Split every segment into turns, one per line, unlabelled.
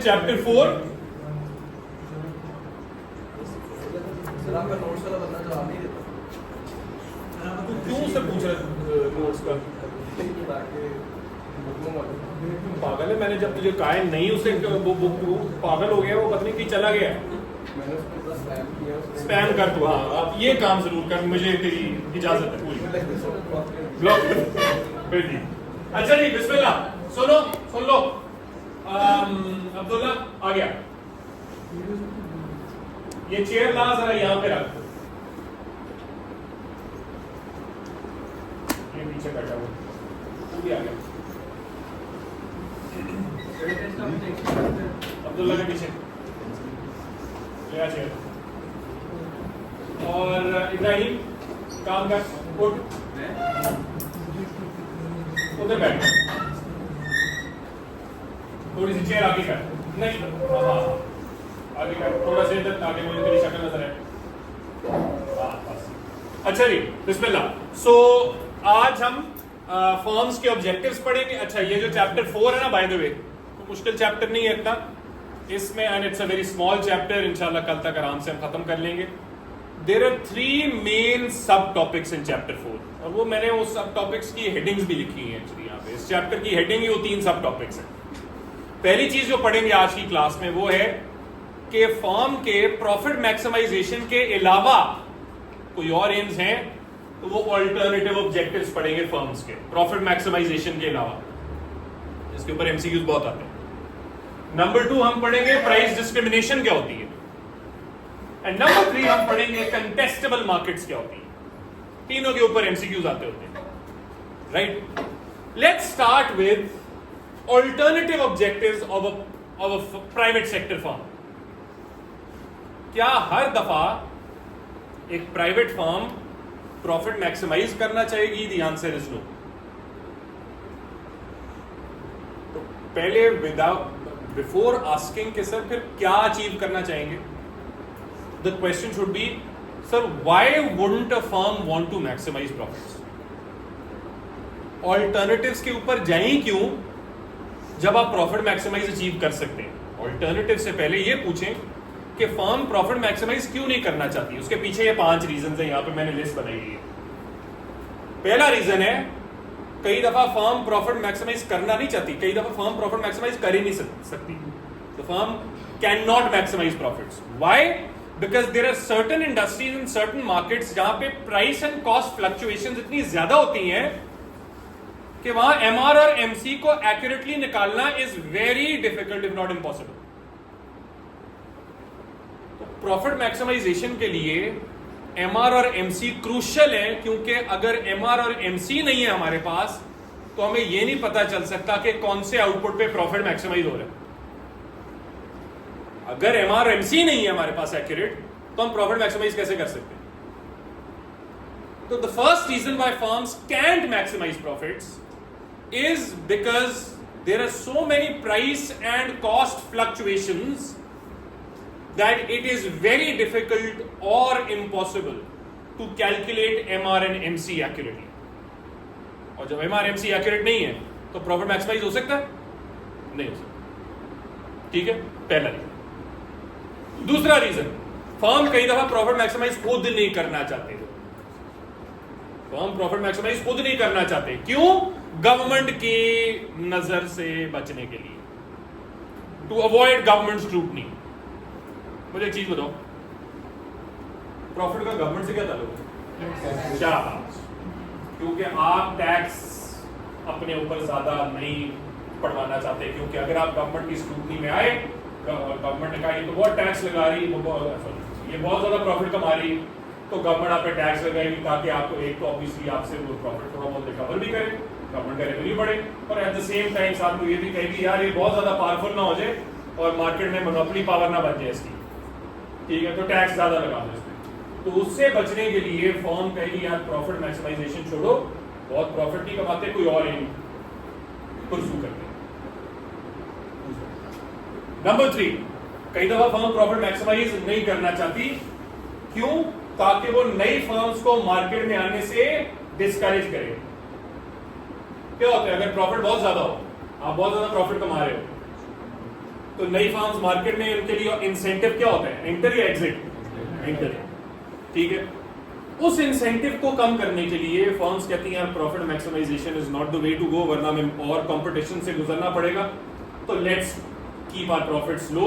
Chapter 4। क्यों से पूछ रहे नोट्स का? पागल है, मैंने जब तुझे कहा है नहीं उसे वो बुक पागल हो गया, वो पता नहीं कि चला गया। स्पैम कर तू। हाँ, आप ये काम जरूर कर, मुझे तेरी इजाजत है पूरी। ब्लॉक फिर जी। अच्छा जी, बिस्मिल्लाह। सुन लो अब्दुल्ला आ गया। ये चेयर ला जरा यहाँ पे रख। ये पीछे बैठा हुआ तू भी आ गया। अब्दुल्ला के पीछे ले आ चेयर। और इब्राहिम काम कर, उठ उधर बैठ। थोड़ी सी चेयर आगे कर। नहीं, हाँ आगे कर, थोड़ा सा इधर आगे, मुझे तेरी शक्ल नजर है। अच्छा जी, बिस्मिल्लाह। सो आज हम फॉर्म्स के ऑब्जेक्टिव्स पढ़ेंगे। अच्छा, ये जो चैप्टर 4 है ना, बाय द वे, तो मुश्किल चैप्टर नहीं है इतना इसमें, and it's a very small chapter. इंशाल्लाह कल तक आराम से हम खत्म कर लेंगे। देयर आर 3 मेन सब टॉपिक्स इन चैप्टर 4, और वो मैंने उस सब टॉपिक्स की हेडिंग्स भी लिखी हैं एक्चुअली यहाँ पे। इस चैप्टर की हेडिंग ही वो 3 सब टॉपिक्स हैं। पहली चीज जो पढ़ेंगे आज की क्लास में वो है कि फर्म के प्रॉफिट मैक्सिमाइजेशन के अलावा कोई और एम्स हैं, तो वो अल्टरनेटिव ऑब्जेक्टिव्स पढ़ेंगे फर्म्स के प्रॉफिट मैक्सिमाइजेशन के अलावा। इसके ऊपर एमसीक्यूज बहुत आते हैं। नंबर 2 हम पढ़ेंगे प्राइस डिस्क्रिमिनेशन क्या होती है, एंड नंबर 3 हम पढ़ेंगे कंटेस्टेबल मार्केट्स क्या होती है। तीनों के ऊपर एमसीक्यूज आते होते हैं, right. Let's start with alternative objectives of a private sector firm. क्या हर दफा एक प्राइवेट फर्म प्रॉफिट मैक्सिमाइज करना चाहेगी? The answer is no. तो पहले बिफोर आस्किंग कि सर फिर क्या अचीव करना चाहेंगे, the question should be, sir why wouldn't a firm want to maximise profits? Alternatives के ऊपर जाएं क्यों जब आप प्रॉफिट मैक्सिमाइज अचीव कर सकते हैं? ऑल्टरनेटिव से पहले ये पूछें कि फर्म प्रॉफिट मैक्सिमाइज क्यों नहीं करना चाहती। उसके पीछे ये 5 रीजन है, यहां पे मैंने लिस्ट बनाई है। पहला रीजन है, कई दफा फर्म प्रॉफिट मैक्सिमाइज करना नहीं चाहती, कई दफा फर्म प्रॉफिट मैक्सिमाइज कर ही नहीं सकती। The firm can not maximise profits. Why? Because there are certain industries in certain markets जहां पे प्राइस एंड कॉस्ट फ्लक्चुएशंस इतनी ज्यादा होती हैं कि वहां एमआर और एमसी को एक्यूरेटली निकालना is very difficult, if not impossible. Profit maximisation के लिए एमआर और एमसी क्रूशियल है, क्योंकि अगर एमआर और एमसी नहीं है हमारे पास तो हमें यह नहीं पता चल सकता कि कौन से आउटपुट पे प्रॉफिट मैक्सिमाइज हो रहा है। अगर एमआर एमसी नहीं है हमारे पास एक्यूरेट, तो हम प्रॉफिट मैक्सिमाइज कैसे कर सकते हैं? तो the first reason why firms can't maximise profits is because there are so many price and cost fluctuations that it is very difficult or impossible to calculate MR and MC accurately. और जब MR MC accurate नहीं है तो profit maximise हो सकता है? नहीं हो सकता। ठीक है, पहला रीजन। दूसरा रीजन, फर्म कई दफा प्रॉफिट मैक्सिमाइज खुद नहीं करना चाहते। फर्म प्रॉफिट मैक्सिमाइज खुद नहीं करना चाहते, क्यों? गवर्नमेंट की नजर से बचने के लिए, टू अवॉइड गवर्नमेंट स्क्रूटनी। मुझे एक चीज बताओ, प्रॉफिट का गवर्नमेंट से क्या ताल्लुक है? शाबाश। क्योंकि आप टैक्स अपने ऊपर ज्यादा नहीं पड़वाना चाहते, क्योंकि अगर आप गवर्नमेंट की स्क्रूटनी में आए, गवर्नमेंट ने कहा ये तो बहुत टैक्स लगा रही, ये बहुत ज्यादा प्रॉफिट कमा रही, तो गवर्नमेंट आप पे टैक्स लगाएगी ताकि आपको एक तो ऑब्वियसली आपसे वो प्रॉफिट थोड़ा बहुत रिकवर भी करे, गवर्नमेंट का रेवेन्यू बढ़े, और एट द सेम टाइम साथ में ये भी कहेगी यार ये बहुत ज्यादा पावरफुल ना हो जाए और मार्केट में मोनोपोली पावर ना बन जाए इसकी, ठीक है, तो टैक्स ज्यादा लगा दो इसमें। तो उससे बचने के लिए फर्म कहेगी यार प्रॉफिट मैक्सिमाइजेशन छोड़ो, बहुत प्रॉफिट नहीं कमाते, कोई और एम परस्यू करते। नंबर 3, कई दफा फर्म प्रॉफिट मैक्सिमाइज नहीं करना चाहती, क्यों? ताकि वो नई फर्म्स को मार्केट में आने से डिस्करेज करे। क्या होता है, अगर प्रॉफिट बहुत ज्यादा हो, आप बहुत ज्यादा प्रॉफिट कमा रहे हो, तो नई फर्म्स मार्केट में उनके लिए इंसेंटिव क्या होता है, एंटर या एग्जिट, एंटर, ठीक है। उस इंसेंटिव को कम करने के लिए फर्म्स कहती हैं profit maximisation is not the way to go, वरना हमें और कंपटीशन से गुजरना पड़ेगा, तो let's keep our profits low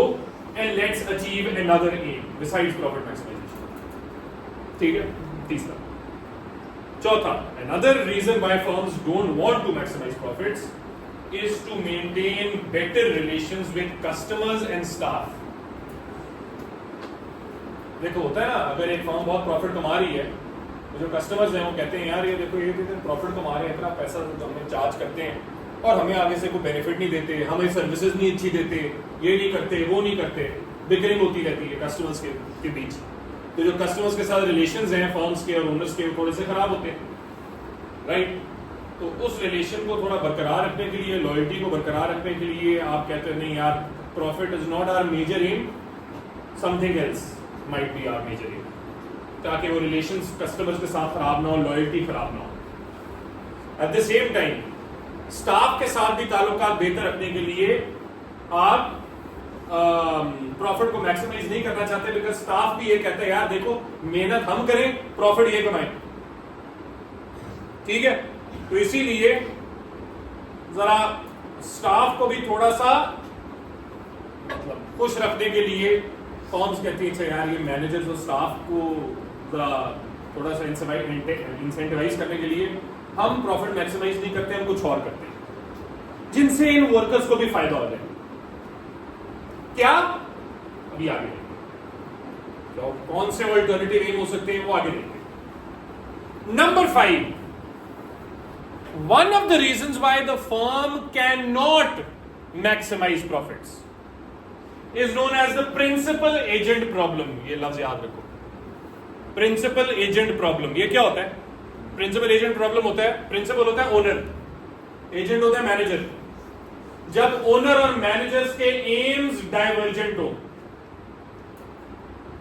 and let's achieve another aim besides profit maximisation, ठीक है। तीसरा, चौथा, another reason why firms don't want to maximise profits is to maintain better relations with customers and staff. देखो होता है ना, अगर एक फर्म बहुत प्रॉफिट कमा रही है तो जो कस्टमर्स हैं वो कहते हैं यार ये देखो ये प्रॉफिट कमा रहे हैं, इतना पैसा हमें चार्ज करते हैं और हमें आगे से कोई बेनिफिट नहीं देते, हमें सर्विसेज नहीं अच्छी देते, ये नहीं करते वो नहीं करते, बिकरिंग होती रहती है कस्टमर्स के बीच। तो जो कस्टमर्स के साथ रिलेशंस हैं फर्म्स के और ओनर्स के, थोड़े से खराब होते हैं, राइट। तो उस रिलेशन को थोड़ा बरकरार रखने के लिए, लॉयल्टी को बरकरार रखने के लिए आप कहते हैं नहीं यार profit is not our major aim, something else might be our major aim, ताकि वो रिलेशंस कस्टमर्स के साथ खराब ना हो, लॉयल्टी खराब ना हो। At the same time staff के साथ भी ताल्लुकात बेहतर रखने के लिए आप प्रॉफिट को मैक्सिमाइज नहीं करना चाहते, बिकॉज स्टाफ भी ये कहता है यार देखो मेहनत हम करें, प्रॉफिट ये कमाएं, ठीक है। तो इसीलिए जरा स्टाफ को भी थोड़ा सा मतलब खुश रखने के लिए फर्म्स कहती है यार ये मैनेजर्स और स्टाफ को जरा थोड़ा सा इंसेंटिवाइज करने के लिए हम प्रॉफिट मैक्सिमाइज नहीं करते, हम कुछ और करते हैं जिनसे इन वर्कर्स को भी फायदा हो जाए। क्या, अभी आगे देखेंगे तो कौन से अल्टरनेटिव एम हो सकते हैं वो आगे देखेंगे। Number 5, one of the reasons why the firm cannot maximize profits is known as the principal agent problem. ये लफ्ज याद रखो, प्रिंसिपल एजेंट प्रॉब्लम। ये क्या होता है? प्रिंसिपल एजेंट प्रॉब्लम होता है, प्रिंसिपल होता है ओनर, एजेंट होता है मैनेजर। जब ओनर और मैनेजर्स के एम्स डाइवर्जेंट हो,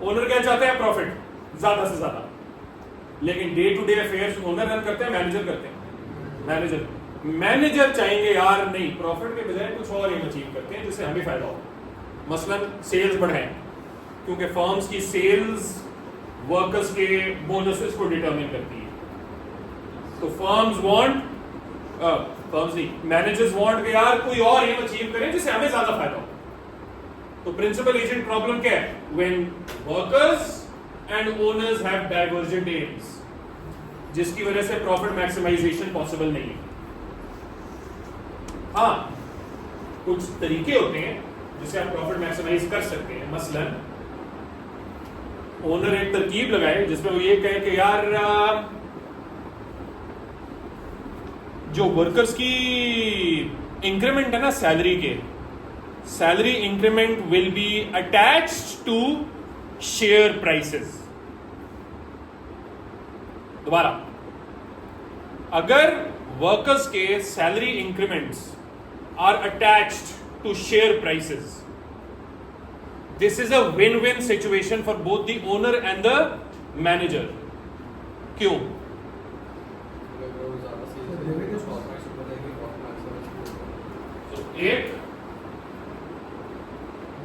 ओनर क्या चाहते हैं? प्रॉफिट ज्यादा से ज्यादा, लेकिन day to day affairs owner run करते हैं, मैनेजर करते हैं। मैनेजर चाहेंगे यार नहीं, प्रॉफिट के बजाय कुछ और एम अचीव करते हैं जिससे हमें फायदा हो, मसलन सेल्स बढ़ाएं, क्योंकि फर्म्स की सेल्स वर्कर्स के बोनसेस को डिटरमिन करती है। तो मैनेजर्स वांट कि यार कोई और एम अचीव करें जिससे हमें ज्यादा फायदा हो। तो प्रिंसिपल एजेंट प्रॉब्लम क्या है? When workers and owners have divergent AIIMS, जिसकी वजह से प्रॉफिट मैक्सिमाइजेशन पॉसिबल नहीं है। हाँ, कुछ तरीके होते हैं जिससे आप प्रॉफिट मैक्सिमाइज कर सकते हैं। मसलन ओनर एक तरकीब लगाए जिसमें वो ये कहे कि यार जो वर्कर्स की इंक्रीमेंट है ना सैलरी के, salary increment will be attached to share prices. दोबारा, अगर वर्कर्स के salary increments are attached to share prices, this is a win win situation for both the owner and the manager. क्यों? तो एक,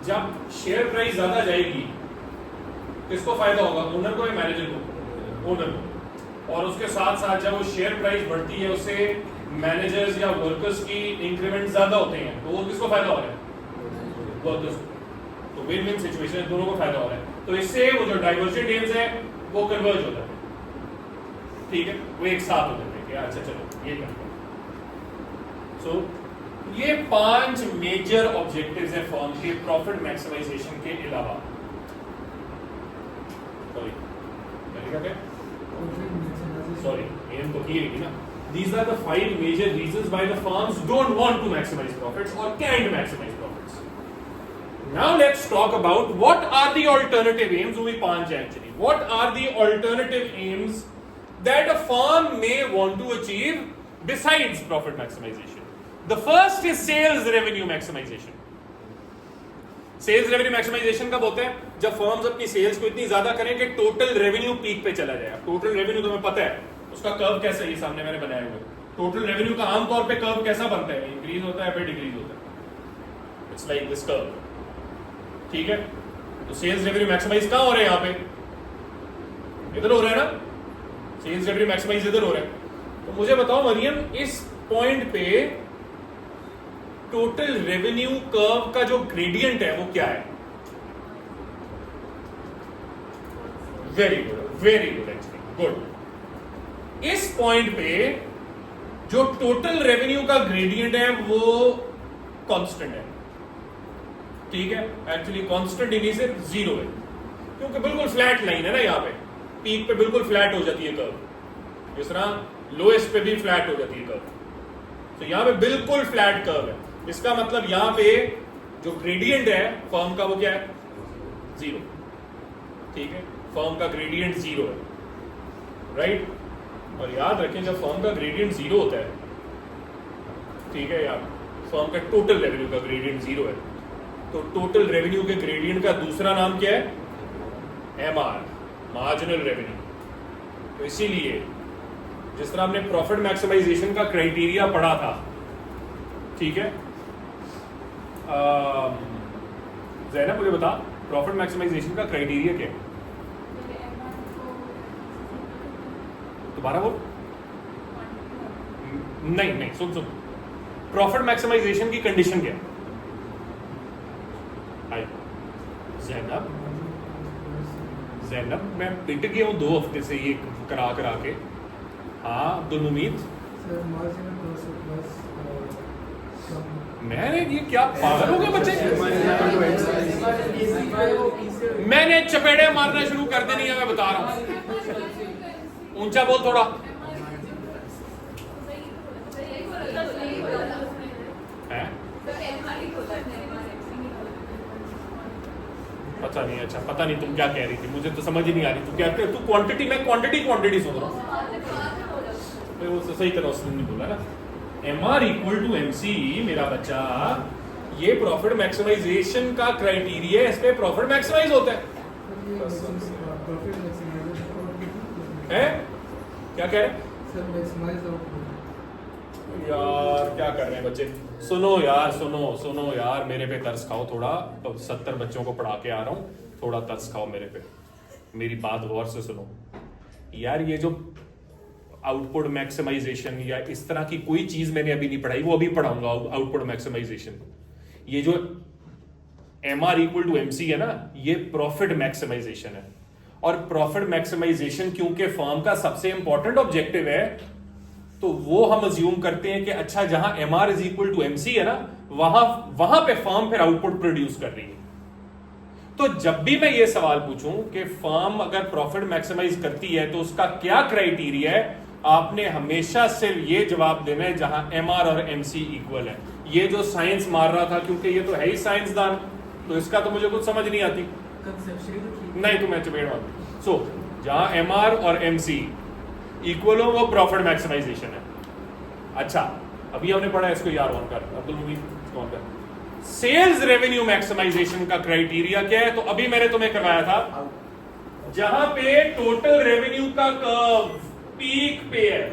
जब शेयर प्राइस ज्यादा जाएगी किसको फायदा होगा? ओनर को या मैनेजर को? ओनर को। और उसके साथ साथ जब वो शेयर प्राइस बढ़ती है उससे मैनेजर्स या वर्कर्स की इंक्रीमेंट ज्यादा होते हैं, तो वो किसको फायदा हो रहा है? वर्कर्स को। तो विन विन सिचुएशन, दोनों को फायदा हो रहा है। तो इससे वो जो डाइवर्जेंट एम्स है वो कन्वर्ज हो जाते हैं, ठीक है, वो एक साथ हो जाते हैं कि अच्छा चलो ये करते हैं। सो ये 5 मेजर ऑब्जेक्टिव्स हैं फर्म के प्रॉफिट मैक्सिमाइजेशन के अलावा। सॉरी, एम तो की है ना। These are the 5 major reasons why the firms don't want to maximize profits or can't maximize profits. Now let's talk about what are the alternative aims. We 5 actually. What are the alternative aims that a firm may want to achieve besides profit maximization? The first is sales revenue maximization. Sales revenue maximisation कब होता है? जब firms अपनी sales को इतनी ज्यादा करें कि टोटल रेवेन्यू पीक पे चला जाए। टोटल रेवेन्यू तुम्हें पता है उसका कर्व कैसा है, ये सामने मैंने बनाया हुआ है। टोटल रेवेन्यू का आमतौर पे कर्व कैसा बनता है? इंक्रीज होता है फिर डिक्रीज होता है। It's like this curve. ठीक है, तो सेल्स रेवेन्यू मैक्सिमाइज कहां हो रहा है? यहां पे इधर हो रहा है ना, सेल्स रेवेन्यू मैक्सिमाइज इधर हो रहा है। तो मुझे बताओ मरियम, इस पॉइंट पे टोटल रेवेन्यू कर्व का जो ग्रेडियंट है वो क्या है? Very good actually good. इस पॉइंट पे जो टोटल रेवेन्यू का ग्रेडियंट है वो कांस्टेंट है, ठीक है, एक्चुअली कांस्टेंट इन्हीं से 0 है, क्योंकि बिल्कुल फ्लैट लाइन है ना, यहां पे पीक पे बिल्कुल फ्लैट हो जाती है कर्व, जिस तरह लोएस्ट पे भी फ्लैट हो जाती है कर्व, तो यहां पे बिल्कुल फ्लैट कर्व है। इसका मतलब यहां पे जो ग्रेडियंट है फर्म का वो क्या है? 0, ठीक है, फर्म का ग्रेडियंट 0 है, राइट। और याद रखें जब फर्म का ग्रेडियंट 0 होता है, ठीक है यार, फर्म का टोटल रेवेन्यू का ग्रेडियंट 0 है, तो टोटल रेवेन्यू के ग्रेडियंट का दूसरा नाम क्या है? MR, marginal revenue. तो इसीलिए जिस तरह हमने प्रॉफिट मैक्सिमाइजेशन का क्राइटेरिया पढ़ा था, ठीक है, ज़ैनब मुझे बता प्रॉफिट मैक्सिमाइजेशन का क्राइटेरिया क्या है? दोबारा बोल। नहीं, सुन प्रॉफिट मैक्सिमाइजेशन की कंडीशन क्या है? ज़ैनब मैं पिट गया हूं 2 हफ्ते से ये करा के। हाँ अब्दुल मुमीद, मैंने ये क्या पागल हो गए बच्चे? मैंने चपेड़े मारना शुरू कर देनी है, मैं बता रहा हूं। ऊंचा बोल थोड़ा। है? पता नहीं, अच्छा पता नहीं तुम क्या कह रही थी, मुझे तो समझ ही नहीं आ रही। तू क्या कह, तू क्वांटिटी, मैं क्वांटिटी सुन रहा हूँ। वो सही तरह उसने नहीं बोला ना। MR इक्वल टू MC मेरा बच्चा, ये प्रॉफिट मैक्सिमाइजेशन का क्राइटेरिया है, इस पे प्रॉफिट मैक्सिमाइज होता है। क्या कह रहे यार, क्या कर रहे हैं बच्चे? सुनो यार, मेरे पे तरस खाओ थोड़ा। 70 बच्चों को पढ़ा के आ रहा हूँ, थोड़ा तरस खाओ मेरे पे, मेरी बात गौर से सुनो यार। ये जो आउटपुट मैक्सिमाइजेशन या इस तरह की कोई चीज मैंने अभी नहीं पढ़ाई, वो अभी पढ़ाऊंगा। आउटपुट मैक्सिमाइजेशन, ये जो MR इक्वल टू MC है ना, ये प्रॉफिट मैक्सिमाइजेशन है। और प्रॉफिट मैक्सिमाइजेशन क्योंकि फर्म का सबसे इंपॉर्टेंट ऑब्जेक्टिव है, तो वो हम अज्यूम करते हैं कि अच्छा जहां MR is equal to MC है ना, वहां पे फर्म फिर आउटपुट प्रोड्यूस कर रही है। तो जब भी मैं ये सवाल पूछूं कि फर्म अगर प्रॉफिट मैक्सिमाइज करती है तो उसका क्या क्राइटेरिया है, आपने हमेशा सिर्फ ये जवाब देना है जहां MR और MC इक्वल है। ये जो साइंस मार रहा था, क्योंकि ये तो है ही साइंसदान, तो इसका तो मुझे कुछ समझ नहीं आती। नहीं तो मैं चपेड़ मारूं। सो जहां MR और MC इक्वल हो वो प्रॉफिट मैक्सिमाइजेशन है। अच्छा अभी हमने पढ़ा, इसको यार ऑन कर, अब्दुल मुबीन ऑन कर। सेल्स रेवेन्यू मैक्सिमाइजेशन का क्राइटेरिया क्या है? तो अभी मैंने तुम्हें करवाया था, जहां पे टोटल रेवेन्यू का कर्व पीक पे है,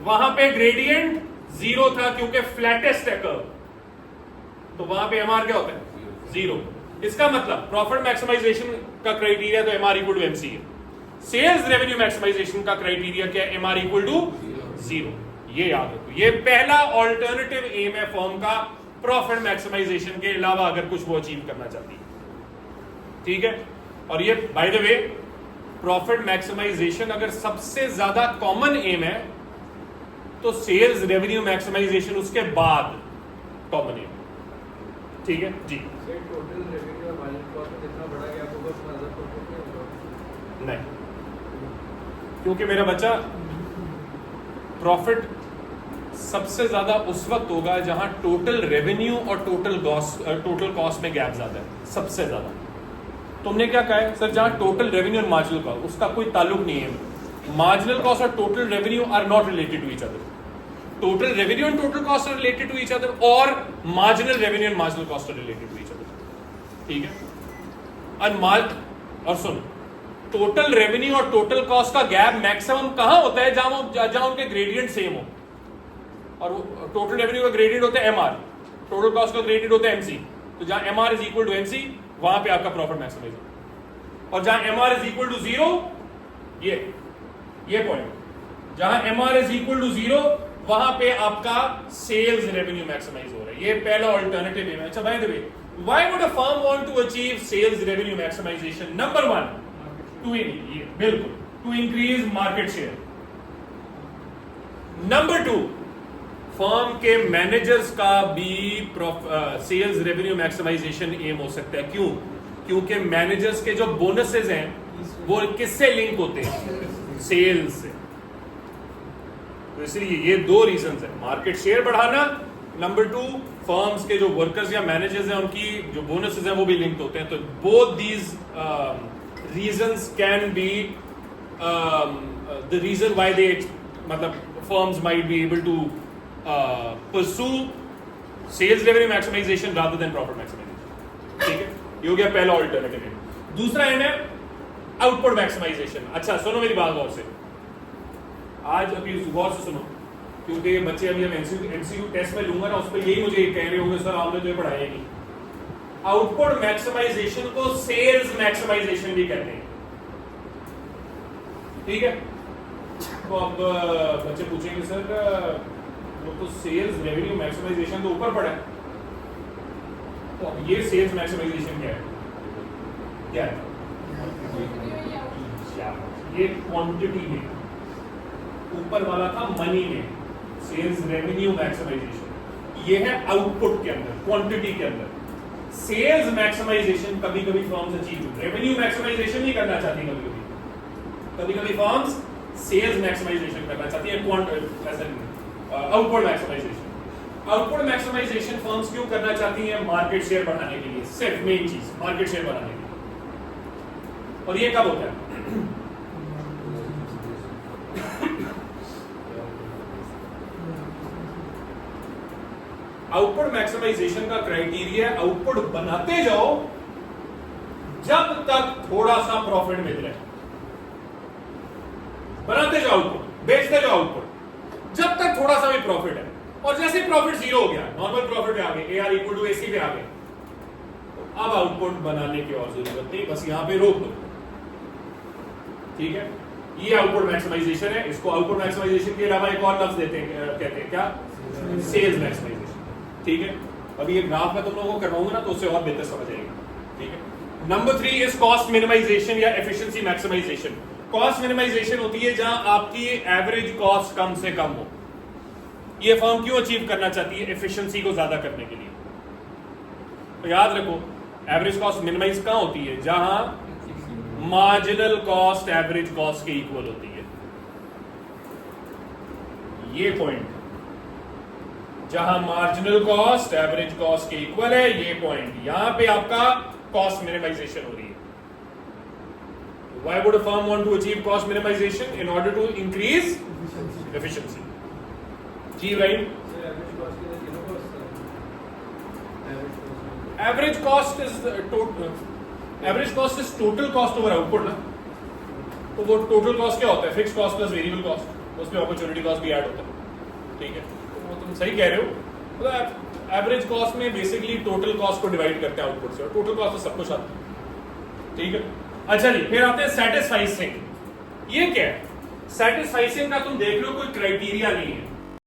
वहां पे ग्रेडियंट 0 था क्योंकि फ्लैटेस्ट है कर्व, तो वहां पे MR क्या होता है? 0। इसका मतलब प्रॉफिट मैक्सिमाइजेशन का क्राइटेरिया तो MR इक्वल टू MC है। सेल्स रेवेन्यू मैक्सिमाइजेशन का क्राइटेरिया क्या है? MR equal to 0। ये याद रखो, ये पहला ऑल्टरनेटिव एम है फर्म का, प्रॉफिट मैक्सिमाइजेशन के अलावा अगर कुछ वो अचीव करना चाहती है, ठीक है। और ये by the way profit maximisation अगर सबसे ज्यादा कॉमन एम है तो सेल्स रेवेन्यू मैक्सिमाइजेशन उसके बाद कॉमन एम, ठीक है जी।
टोटल रेवेन्यू और मार्जिन कॉस्ट में कितना बड़ा गैप होगा उसमें अदर प्रॉफिट
नहीं, क्योंकि मेरा बच्चा प्रॉफिट सबसे ज्यादा उस वक्त होगा जहां टोटल रेवेन्यू और टोटल कॉस्ट में गैप ज्यादा है, सबसे ज्यादा। तुमने क्या कहा है सर? जहां टोटल रेवेन्यू और मार्जिनल कॉस्ट, उसका कोई ताल्लुक नहीं है। मार्जिनल कॉस्ट और total revenue are not related to each other. Total revenue and total cost are related to each other, और marginal revenue and marginal cost are related to each other, ठीक है। और सुन, टोटल रेवेन्यू और total cost का gap maximum कहां होता है? जहां उनके ग्रेडियंट सेम हो। और टोटल रेवेन्यू का ग्रेडियंट होता है MR, टोटल कॉस्ट का ग्रेडियंट होता है MC। तो जहां MR is equal to NC वहां पे आपका प्रॉफिट मैक्सिमाइज होगा, और जहां MR इज इक्वल टू 0, ये पॉइंट, जहां MR इज इक्वल टू 0 वहां पे आपका सेल्स रेवेन्यू मैक्सिमाइज हो रहा है। ये पहला ऑल्टरनेटिव है। अच्छा by the way, why would a firm want to achieve sales revenue maximisation? Number 1, बिल्कुल to increase market share. Number 2, firm के मैनेजर्स का भी सेल्स रेवेन्यू मैक्सिमाइजेशन एम हो सकता है। क्यों? क्योंकि मैनेजर्स के जो बोनसेस हैं वो किससे लिंक होते हैं? सेल्स से। तो इसलिए ये 2 रीजंस है, मार्केट शेयर बढ़ाना, नंबर 2 फर्म्स के जो वर्कर्स या मैनेजर्स हैं उनकी जो बोनसेस हैं वो भी लिंक्ड होते हैं। तो both these reasons can be the reason why they, मतलब firms might be able to pursue sales revenue maximization rather than profit maximization। ठीक है, ये हो गया पहला ऑल्टरनेटिव। दूसरा है आउटपुट मैक्सिमाइजेशन। अच्छा सुनो मेरी बात गौर से, आज अभी गौर से सुनो, क्योंकि ये बच्चे अभी हम MCQ टेस्ट में लूंगा ना, उस पर यही मुझे कह रहे होंगे सर आपने तो ये पढ़ाया नहीं। आउटपुट मैक्सिमाइजेशन को सेल्स मैक्सिमाइजेशन भी कहते हैं। ठीक है, तो अब बच्चे पूछेंगे सर तो सेल्स रेवेन्यू मैक्सिमाइजेशन तो ऊपर पड़ा है, तो अब ये सेल्स मैक्सिमाइजेशन क्या है? ये क्वांटिटी में, ऊपर वाला था मनी में, सेल्स रेवेन्यू मैक्सिमाइजेशन, ये है आउटपुट के अंदर, क्वांटिटी के अंदर। सेल्स मैक्सिमाइजेशन कभी कभी फर्म्स अचीव, रेवेन्यू मैक्सिमाइजेशन नहीं करना चाहती, कभी कभी फर्म्स सेल्स मैक्सिमाइजेशन करना चाहती है, output maximisation. Output maximisation firms क्यों करना चाहती हैं? मार्केट शेयर बढ़ाने के लिए, सिर्फ मेन चीज मार्केट शेयर बढ़ाने के लिए। और ये कब होता है? आउटपुट मैक्सिमाइजेशन का क्राइटेरिया आउटपुट बनाते जाओ जब तक थोड़ा सा प्रॉफिट मिल रहा है। बनाते जाओ आउटपुट, बेचते जाओ आउटपुट जब तक थोड़ा सा भी प्रॉफिट है, और जैसे प्रॉफिट 0 हो गया, नॉर्मल प्रॉफिट पे आ गए, AR इक्वल टू AC पे आ गए, तो अब आउटपुट बनाने की और जरूरत नहीं, बस यहां पे रोक दो। ठीक है, ये आउटपुट मैक्सिमाइजेशन है। इसको आउटपुट मैक्सिमाइजेशन के अलावा एक और लफ्ज देते हैं, कहते हैं क्या? Sales maximisation. ठीक है, अभी ये ग्राफ में तुम लोगों को करवाऊंगा ना तो उससे और बेहतर समझ आएगा। ठीक है, नंबर 3 इज कॉस्ट मिनिमाइजेशन या एफिशिएंसी मैक्सिमाइजेशन। कॉस्ट मिनिमाइजेशन होती है जहां आपकी एवरेज कॉस्ट कम से कम हो। ये फर्म क्यों अचीव करना चाहती है? एफिशिएंसी को ज्यादा करने के लिए। तो याद रखो, एवरेज कॉस्ट मिनिमाइज कहां होती है? जहां मार्जिनल कॉस्ट एवरेज कॉस्ट के इक्वल होती है। ये पॉइंट, जहां मार्जिनल कॉस्ट एवरेज कॉस्ट के इक्वल है, ये पॉइंट, यहां पे आपका कॉस्ट मिनिमाइजेशन हो रही है। Why would a firm want to achieve cost minimization? In order to increase efficiency. जी right. Average cost is total cost over output ना। तो वो total cost क्या होता है? Fixed cost plus variable cost, उसमें opportunity cost भी add होता है। ठीक है, तो वो तुम सही कह रहे हो। मतलब एवरेज कॉस्ट में बेसिकली टोटल कॉस्ट को डिवाइड करते हैं आउटपुट से, और टोटल कॉस्ट तो सब कुछ आता है। ठीक है, अच्छा जी, फिर आते हैं सेटिस्फाइसिंग। ये क्या है? सेटिस्फाइसिंग का तुम देख लो कोई क्राइटेरिया नहीं है।